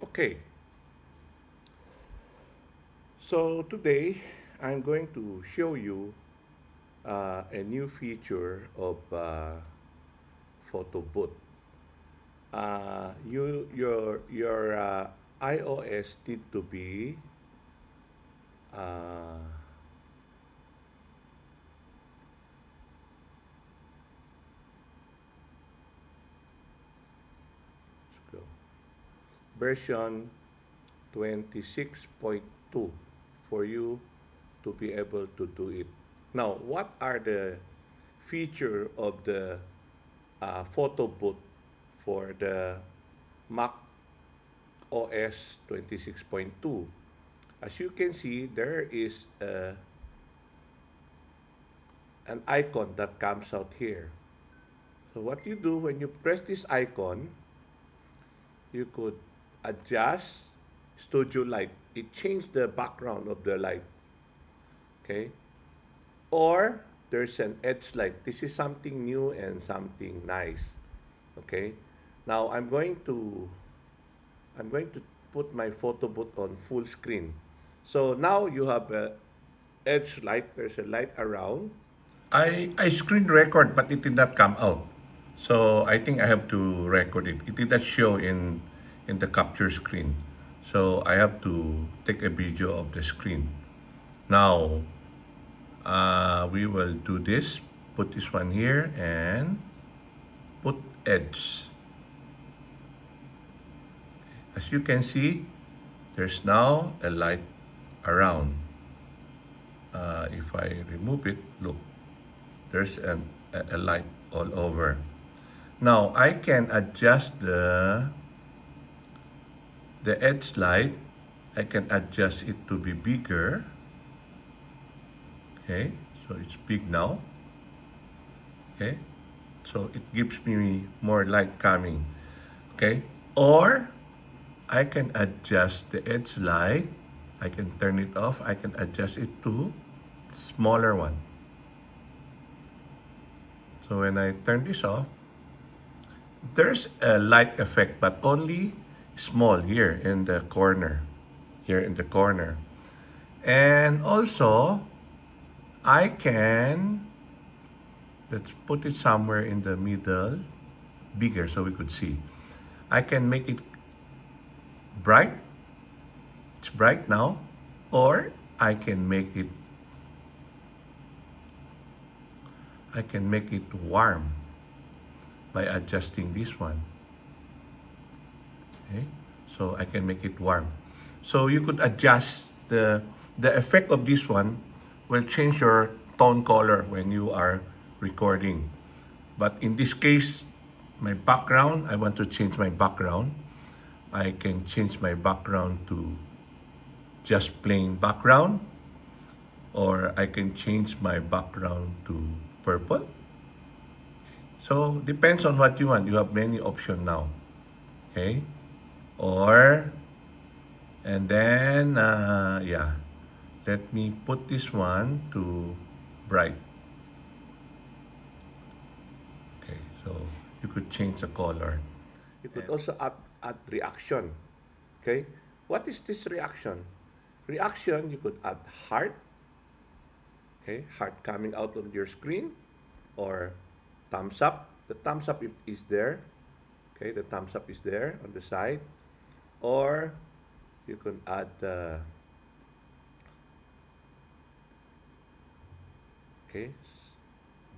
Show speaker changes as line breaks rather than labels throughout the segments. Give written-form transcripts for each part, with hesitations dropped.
Okay, so today I'm going to show you a new feature of Photo Booth. Your iOS need to be uh, let's go, version 26.2 for you to be able to do it. Now, what are the feature of the photo booth for the Mac OS 26.2? As you can see, there is an icon that comes out here. So what you do when you press this icon, you could adjust Studio Light. It changed the background of the light. Okay? Or there's an edge light. This is something new and something nice. Okay? Now I'm going to put my photo booth on full screen. So now you have a edge light. There's a light around. I screen record, but it did not come out. So I think I have to record it. It did not show in the capture screen. So I have to take a video of the screen. Now we will do this. Put this one here and put edge. As you can see, there's now a light around. If I remove it, look, there's a light all over. Now I can adjust the edge light. I can adjust it to be bigger. Okay, so it's big now. Okay, so it gives me more light coming. Okay, or I can adjust the edge light. I can turn it off. I can adjust it to smaller one. So when I turn this off, there's a light effect, but only small here in the corner. Here in the corner. And also, I can, let's put it somewhere in the middle, bigger so we could see. I can make it bright. It's bright now. Or I can make it warm by adjusting this one. Okay? So I can make it warm. So you could adjust the effect of this one will change your tone color when you are recording. But in this case, my background, I want to change my background. I can change my background to just plain background, or I can change my background to purple. So depends on what you want. You have many options now. Okay? Or, and then, yeah, let me put this one to bright. Okay, so you could change the color. You could also add reaction. Okay, what is this reaction? Reaction, you could add heart. Okay, heart coming out on your screen, or thumbs up. The thumbs up is there. Okay, the thumbs up is there on the side. Or you can add okay,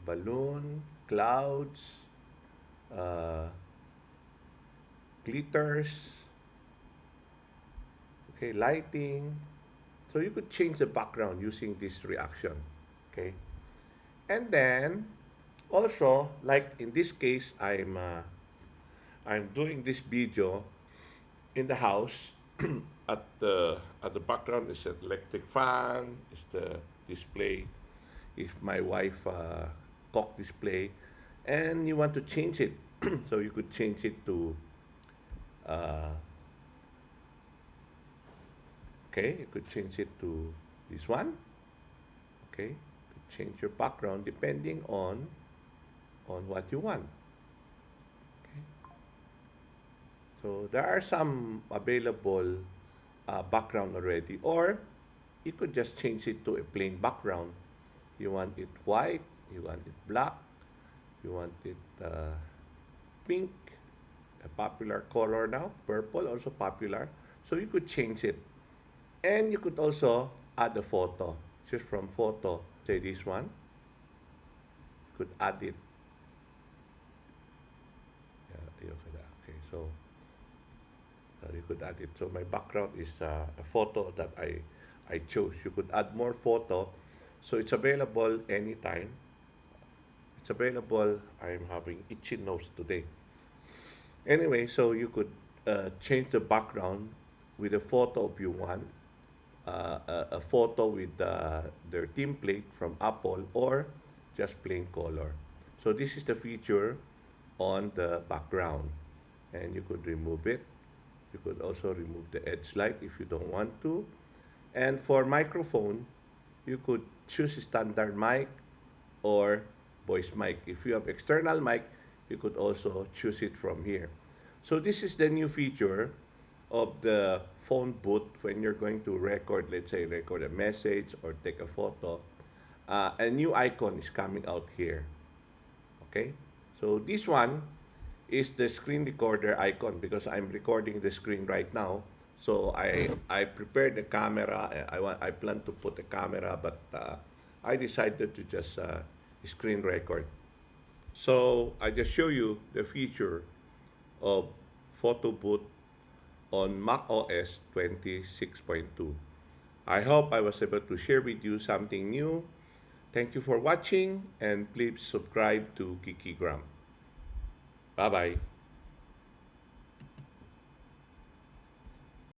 balloon, clouds, uh, glitters, okay, lighting. So you could change the background using this reaction. Okay, and then also, like in this case, I'm doing this video in the house. At the background is an electric fan. Is the display. If my wife cock display, and you want to change it, so you could change it to uh, okay. You could change it to this one. Okay, you could change your background depending on what you want. Okay, So there are some available background already, or you could just change it to a plain background. You want it white, you want it black, you want it pink, a popular color now, purple also popular. So you could change it. And you could also add a photo. Just from photo, say this one, you could add it. Yeah, okay, so you could add it. So my background is a photo that I chose. You could add more photo. So it's available anytime. It's available. I'm having itchy nose today. Anyway, so you could change the background with a photo if you want, a photo with their template from Apple, or just plain color. So this is the feature on the background, and you could remove it. You could also remove the edge light if you don't want to. And for microphone, you could choose standard mic or voice mic. If you have external mic, you could also choose it from here. So this is the new feature of the phone booth when you're going to record, let's say, record a message or take a photo. A new icon is coming out here. Okay? So this one is the screen recorder icon because I'm recording the screen right now. So I prepared the camera. I plan to put the camera, but I decided to just screen record. So I just show you the feature of photo booth on Mac OS 26.2. I hope I was able to share with you something new. Thank you for watching, and please subscribe to Kikigram. Bye bye.